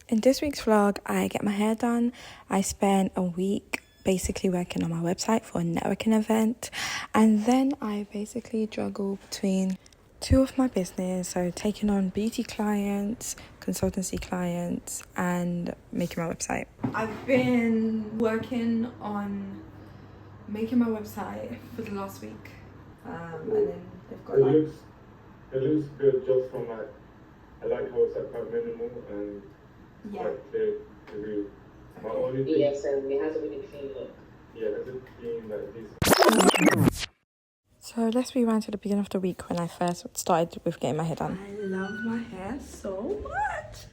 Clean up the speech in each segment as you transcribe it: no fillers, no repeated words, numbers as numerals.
In this week's vlog, I get my hair done. I spent a week basically working on my website for a networking event, and then I basically juggle between two of my business, so taking on beauty clients, consultancy clients, and making my website. I've been working on making my website for the last week, and then they've got it looks good just from like, I like how it's like quite minimal and quite clear to read. My only thing, yes, and it has a really clean look. Yeah, it has a clean like this. So let's rewind to the beginning of the week when I first started with getting my hair done. I love my hair so much.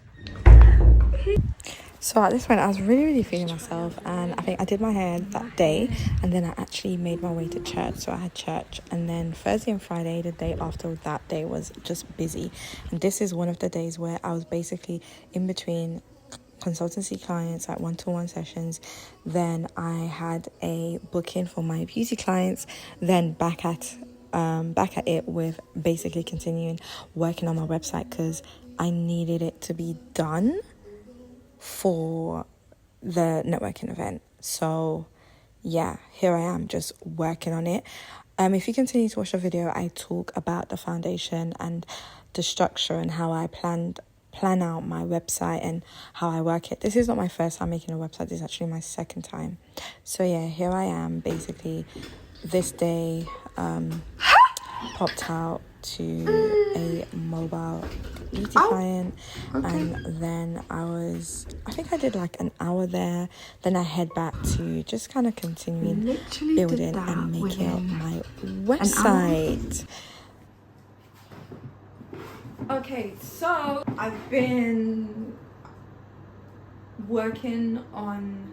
So at this point, I was really feeling myself, and I think I did my hair that day, and then I actually made my way to church. So I had church, and then Thursday and Friday, the day after that day, was just busy. And this is one of the days where I was basically in between consultancy clients, like one-to-one sessions. Then I had a booking for my beauty clients, then back at it with basically continuing working on my website because I needed it to be done for the networking event. So yeah, here I am just working on it. If you continue to watch the video, I talk about the foundation and the structure and how I plan out my website and how I work it. This is not my first time making a website, this is actually my second time. So yeah, here I am basically this day popped out to a mobile beauty client, and then I think I did like an hour there. Then I head back to just kind of continuing building and making my website. Okay, so I've been working on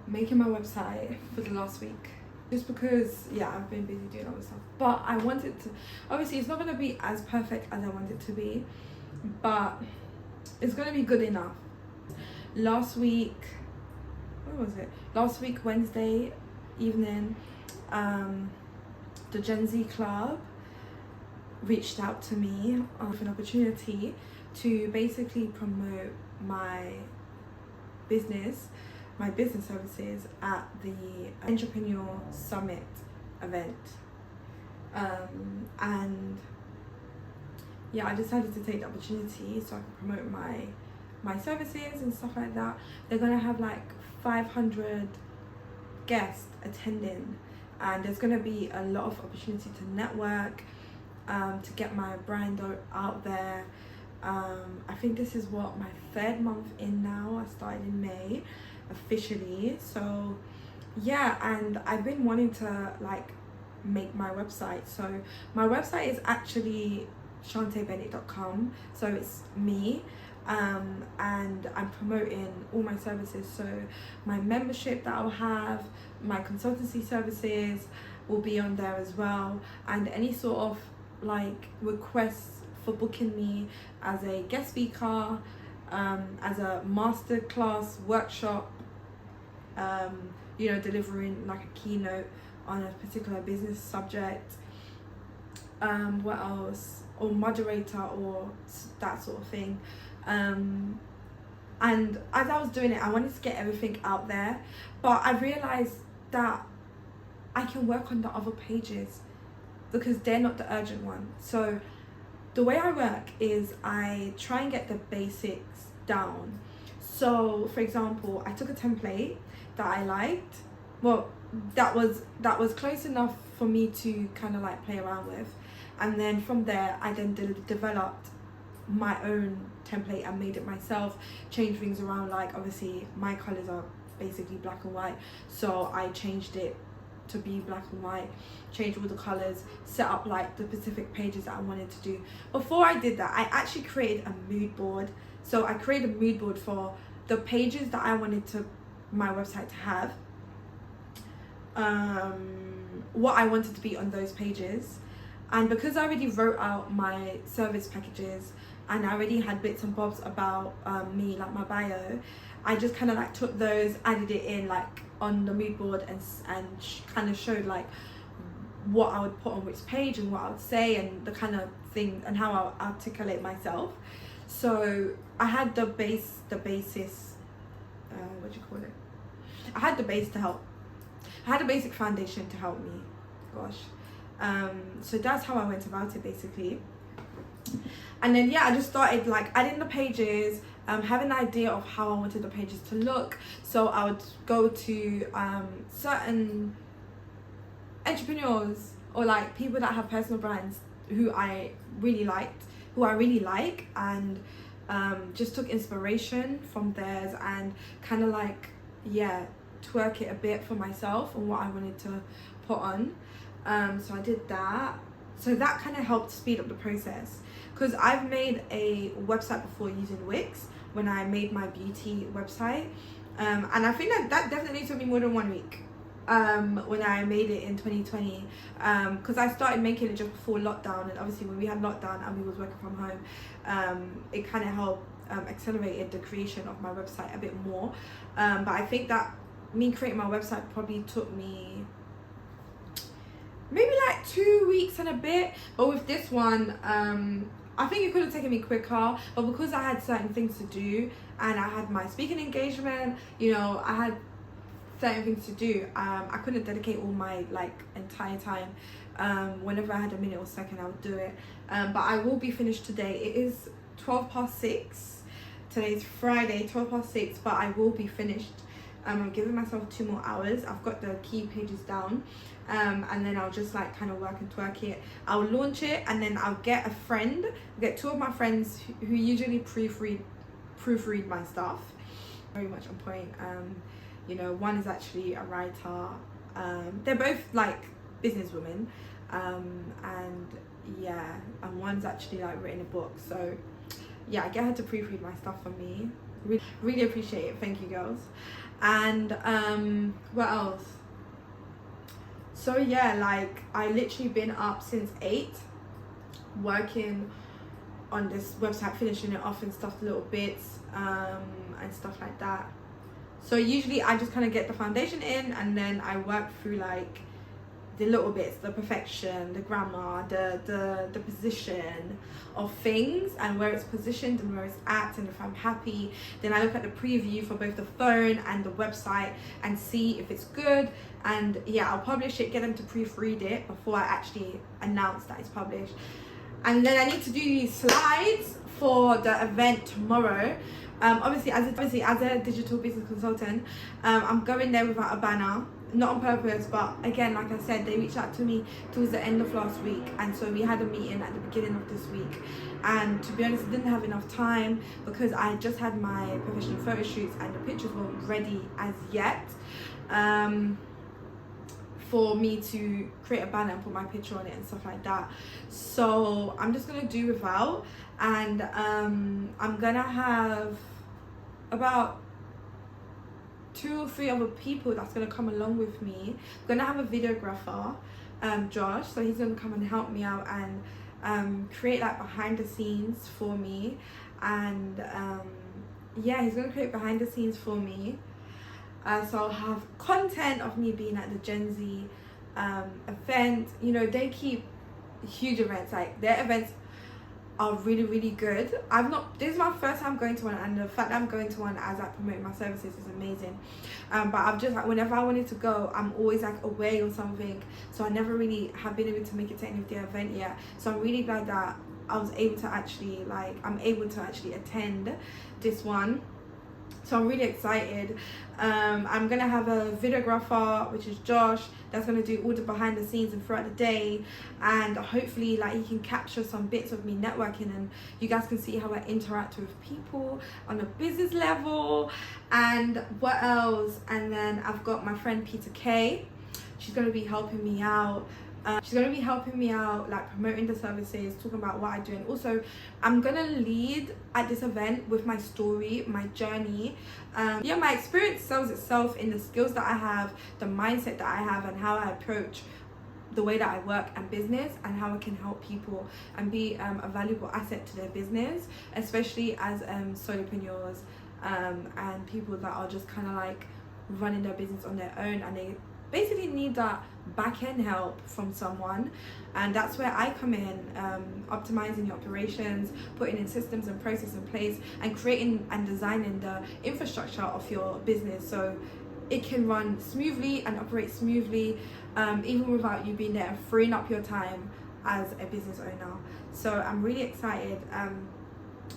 making my website for the last week. Just because, yeah, I've been busy doing other stuff. But I wanted to, obviously it's not going to be as perfect as I want it to be, but it's going to be good enough. Last week, Wednesday evening, the Gen Z Club reached out to me with an opportunity to basically promote my business services at the Entrepreneur Summit event. And yeah, I decided to take the opportunity so I can promote my services and stuff like that. They're gonna have like 500 guests attending, and there's gonna be a lot of opportunity to network, to get my brand out there. I think this is my third month in now. I started in May officially. So yeah, and I've been wanting to like make my website. So my website is actually shantebennett.com. So it's me, and I'm promoting all my services. So my membership that I'll have, my consultancy services will be on there as well, and any sort of like requests for booking me as a guest speaker, as a masterclass workshop, delivering like a keynote on a particular business subject, what else, or moderator or that sort of thing. And as I was doing it, I wanted to get everything out there, but I realized that I can work on the other pages because they're not the urgent one. So the way I work is I try and get the basics down. So for example, I took a template that I liked, well, that was close enough for me to kind of like play around with, and then from there I then developed my own template and made it myself, changed things around. Like obviously my colors are basically black and white, so I changed it to be black and white, change all the colors, set up like the specific pages that I wanted to do. Before I did that, I actually created a mood board. So I created a mood board for the pages that I wanted my website to have, what I wanted to be on those pages. And because I already wrote out my service packages and I already had bits and bobs about me, like my bio, I just kind of like took those, added it in like on the mood board, and kind of showed like what I would put on which page and what I would say and the kind of thing and how I would articulate myself. So I had the basis, what do you call it? I had the base to help. I had a basic foundation to help me. Gosh. So that's how I went about it basically. And then I just started like adding the pages, having an idea of how I wanted the pages to look. So I would go to certain entrepreneurs or like people that have personal brands who I really like, and just took inspiration from theirs and kind of like twerk it a bit for myself and what I wanted to put on. So I did that. So that kind of helped speed up the process, because I've made a website before using Wix when I made my beauty website, and I think that definitely took me more than 1 week when I made it in 2020, because I started making it just before lockdown, and obviously when we had lockdown and we was working from home, it kind of helped accelerated the creation of my website a bit more, but I think that me creating my website probably took me maybe like 2 weeks and a bit. But with this one, I think it could have taken me quicker, but because I had certain things to do and I had my speaking engagement, I had certain things to do, I couldn't dedicate all my like entire time. Whenever I had a minute or second, I would do it, but I will be finished today. It is 6:12. Today's Friday, 6:12, but I will be finished. I'm giving myself 2 more hours. I've got the key pages down, and then I'll just like kind of work and twerk it. I'll launch it, and then I'll get get 2 of my friends who usually proofread my stuff. Very much on point. One is actually a writer. They're both like businesswomen, and one's actually like written a book. So I get her to proofread my stuff for me. Really appreciate it. Thank you, girls. And what else? So like I literally been up since 8 working on this website, finishing it off in stuff, little bits and stuff like that. So usually I just kind of get the foundation in, and then I work through like the little bits, the perfection, the grammar, the position of things, and where it's positioned and where it's at, and if I'm happy, then I look at the preview for both the phone and the website and see if it's good, and I'll publish it, get them to proofread it before I actually announce that it's published. And then I need to do these slides for the event tomorrow. Obviously as a digital business consultant, I'm going there without a banner. Not on purpose, but again, like I said, they reached out to me towards the end of last week, and so we had a meeting at the beginning of this week, and to be honest, I didn't have enough time because I just had my professional photo shoots and the pictures weren't ready as yet for me to create a banner and put my picture on it and stuff like that. So I'm just gonna do without, and I'm gonna have about 2 or 3 other people that's going to come along with me. I'm going to have a videographer, Josh, so he's going to come and help me out and create like behind the scenes for me, and he's going to create behind the scenes for me, so I'll have content of me being at the Gen Z event. They keep huge events, like their events are really, really good. This is my first time going to one, and the fact that I'm going to one as I promote my services is amazing. But I've just like, whenever I wanted to go, I'm always like away or something, so I never really have been able to make it to any of the event yet. So I'm really glad that I'm able to actually attend this one. So I'm really excited. I'm gonna have a videographer, which is Josh, that's gonna do all the behind the scenes and throughout the day, and hopefully like he can capture some bits of me networking, and you guys can see how I interact with people on a business level. And what else? And then I've got my friend Peter K. She's gonna be helping me out. Like promoting the services, talking about what I do, and also I'm gonna lead at this event with my story, my journey. My experience sells itself in the skills that I have, the mindset that I have, and how I approach the way that I work and business, and how I can help people and be a valuable asset to their business, especially as solopreneurs and people that are just kind of like running their business on their own, and they basically need that back-end help from someone, and that's where I come in, optimizing your operations, putting in systems and processes in place, and creating and designing the infrastructure of your business so it can run smoothly and operate smoothly, even without you being there, and freeing up your time as a business owner. So I'm really excited.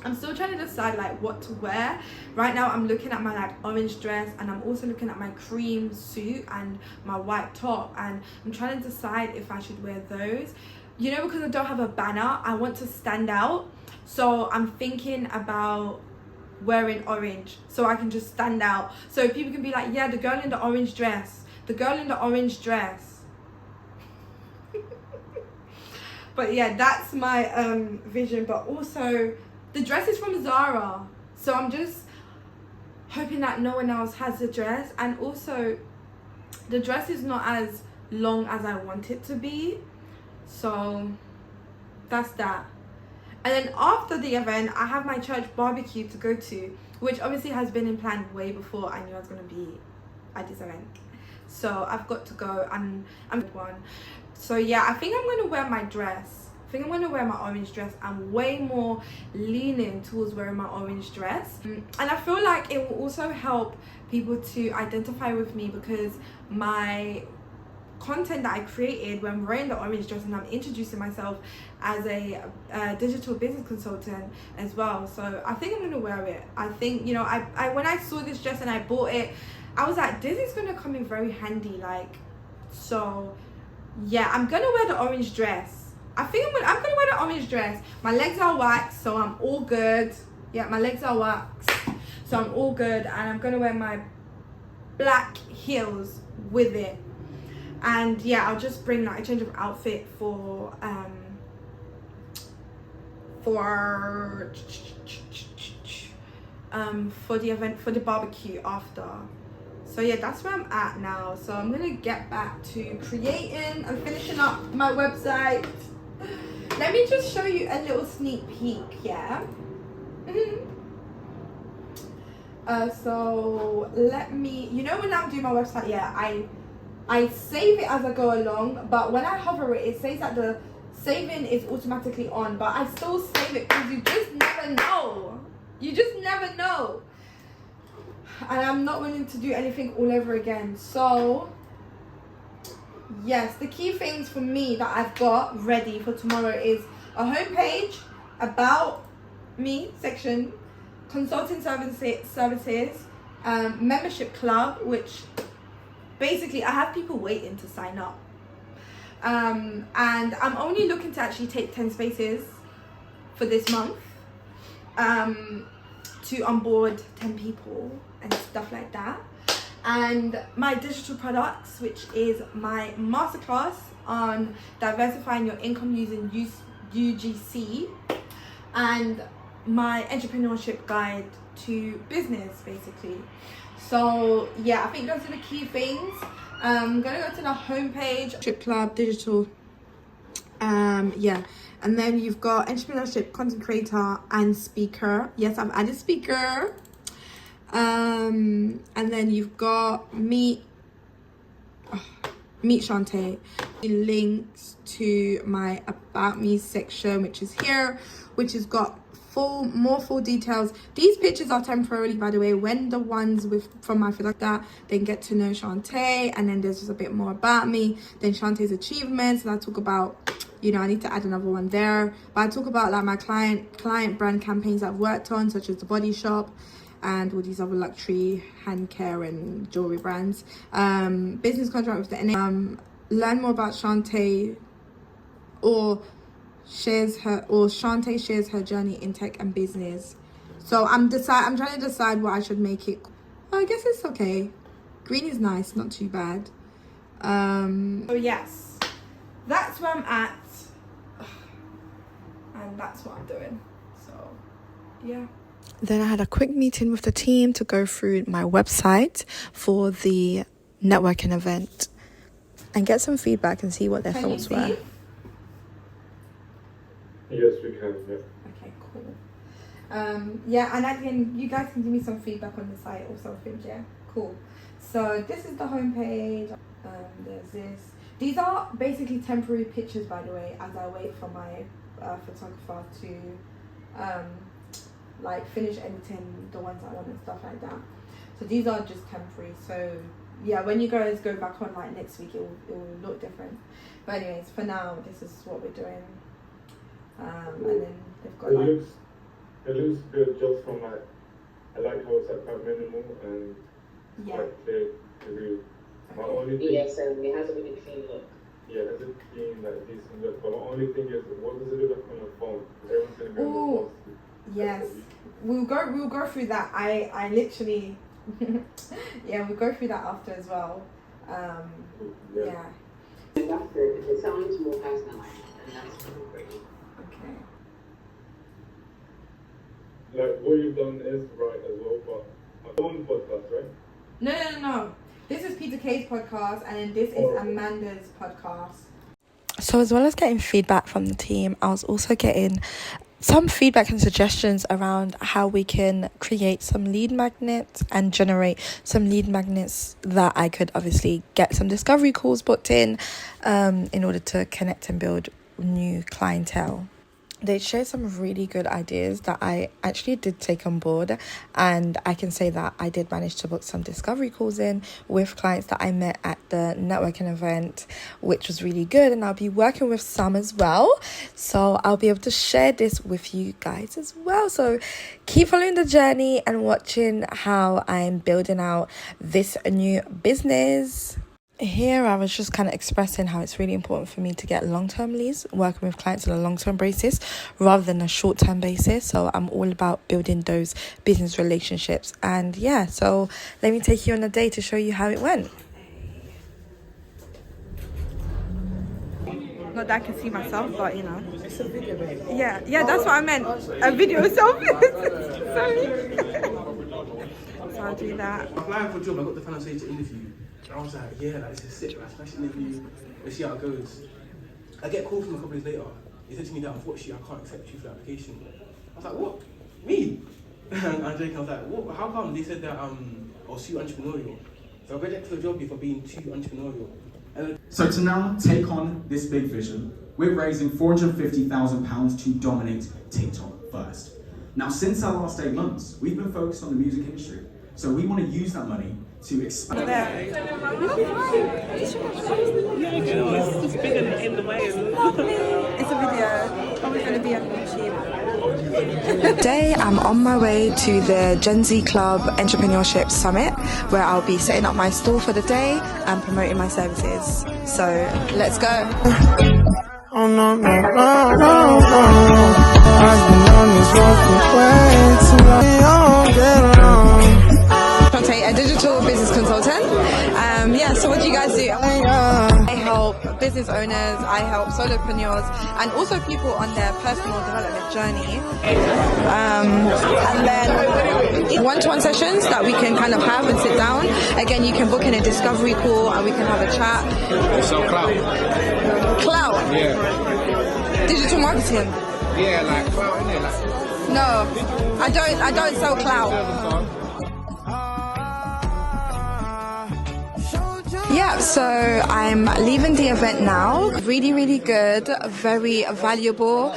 I'm still trying to decide like what to wear. Right now I'm looking at my like orange dress, and I'm also looking at my cream suit and my white top, and I'm trying to decide if I should wear those, you know, because I don't have a banner. I want to stand out, so I'm thinking about wearing orange so I can just stand out, so people can be like, yeah, the girl in the orange dress, the girl in the orange dress. But yeah, that's my vision. But also the dress is from Zara, so I'm just hoping that no one else has the dress. And also the dress is not as long as I want it to be, so that's that. And then after the event, I have my church barbecue to go to, which obviously has been in plan way before I knew I was going to be at this event. So I've got to go, and I'm one. So yeah, I think I'm going to wear my dress. I think I'm going to wear my orange dress. I'm way more leaning towards wearing my orange dress. And I feel like it will also help people to identify with me, because my content that I created when wearing the orange dress, and I'm introducing myself as a digital business consultant as well. So I think I'm going to wear it. I think, you know, I when I saw this dress and I bought it, I was like, this is going to come in very handy. Like, so yeah, I'm going to wear the orange dress. I think I'm gonna wear the orange dress. My legs are waxed, so I'm all good. Yeah, my legs are waxed, so I'm all good. And I'm gonna wear my black heels with it. And yeah, I'll just bring like a change of outfit for the event, for the barbecue after. So yeah, that's where I'm at now. So I'm gonna get back to creating and finishing up my website. Let me just show you a little sneak peek, yeah? So let me, you know, when I'm doing my website, yeah, I save it as I go along, but when I hover it, it says that the saving is automatically on, but I still save it because you just never know. You just never know. And I'm not willing to do anything all over again. So yes, the key things for me that I've got ready for tomorrow is a homepage, about me section, consulting services, membership club, which basically I have people waiting to sign up. And I'm only looking to actually take 10 spaces for this month, to onboard 10 people and stuff like that. And my digital products, which is my masterclass on diversifying your income using UGC, and my entrepreneurship guide to business, basically. So yeah, I think those are the key things. I'm gonna go to the homepage, Trip Club Digital. Yeah, and then you've got entrepreneurship, content creator, and speaker. Yes, I've added speaker. And then you've got meet Shantae. Links to my about me section, which is here, which has got more full details. These pictures are temporarily, by the way. When the ones from my feel like that, then get to know Shantae, and then there's just a bit more about me, then Shantae's achievements, and I talk about, you know, I need to add another one there, but I talk about like my client brand campaigns I've worked on, such as The Body Shop and all these other luxury hand care and jewelry brands. Business contract with the NA. Learn more about Shantae, or Shantae shares her journey in tech and business. So I'm trying to decide what I should make it. I guess it's okay. Green is nice, not too bad. So yes, that's where I'm at, and that's what I'm doing. So yeah. Then I had a quick meeting with the team to go through my website for the networking event and get some feedback and see what their thoughts were. Yes, we can, yeah. Okay, cool. Yeah, and again, you guys can give me some feedback on the site or something. Yeah, cool. So this is the homepage. There's this. These are basically temporary pictures, by the way, as I wait for my photographer to like finish editing the ones I want and stuff like that. So these are just temporary. So yeah, when you guys go back on like next week, it will look different. But anyways, for now, this is what we're doing. And then they've got like. It looks good just from like, I like how it's like quite minimal and Yeah. quite clear to read. My only thing, Yes, and it has a really clean look. yeah, it has a clean, like decent look. But my only thing is, what does it look like on the phone? Because everyone's gonna be on the Ooh, phone. yes. We'll go through that. I literally yeah, we'll go through that after as well. Yeah. That's good. It sounds more personalized, and that's really great. Okay. Like what you've done is right as well, but my own podcast, right? No. This is Peter Kay's podcast, and then this is Amanda's podcast. So as well as getting feedback from the team, I was also getting some feedback and suggestions around how we can create some lead magnets and generate some lead magnets that I could obviously get some discovery calls booked in order to connect and build new clientele. They shared some really good ideas that I actually did take on board, and I can say that I did manage to book some discovery calls in with clients that I met at the networking event, which was really good, and I'll be working with some as well, so I'll be able to share this with you guys as well. So keep following the journey and watching how I'm building out this new business. Here I was just kind of expressing how it's really important for me to get long-term leads, working with clients on a long-term basis rather than a short-term basis. So I'm all about building those business relationships. And yeah, so let me take you on a day to show you how it went. Not that I can see myself, but you know. It's a video, babe. Yeah, that's what I meant. A video selfie. Sorry. So I'll do that. I'm applying for a job. I got the final stage to interview. I was like, yeah, like, this is sick, like, smash interview. Let's see how it goes. I get a call from a couple days later. He said to me that unfortunately I can't accept you for the application. I was like, what? Me? And I'm joking, I was like, what? How come? They said that I was too entrepreneurial. So I rejected the job for being too entrepreneurial. So to now take on this big vision, we're raising £450,000 to dominate TikTok first. Now, since our last 8 months, we've been focused on the music industry. So we want to use that money to expand. It's a video. Probably going to be on YouTube. Today I'm on my way to the Gen Z Club Entrepreneurship Summit, where I'll be setting up my stall for the day and promoting my services. So let's go. Oh no, no, no, no, no. I've been on this road for way too long. Get along. A digital business consultant. So what do you guys do? I help business owners, I help solopreneurs, and also people on their personal development journey. And then one-to-one sessions that we can kind of have and sit down. Again, you can book in a discovery call and we can have a chat. So clout. Clout? Yeah. Digital marketing? Yeah, like clout, innit? Like... No, I don't sell clout. Yeah, so I'm leaving the event now. Really, really good, very valuable.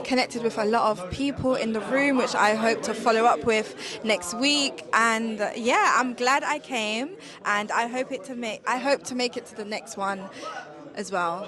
Connected with a lot of people in the room, which I hope to follow up with next week. And yeah, I'm glad I came, and I hope to make it to the next one as well.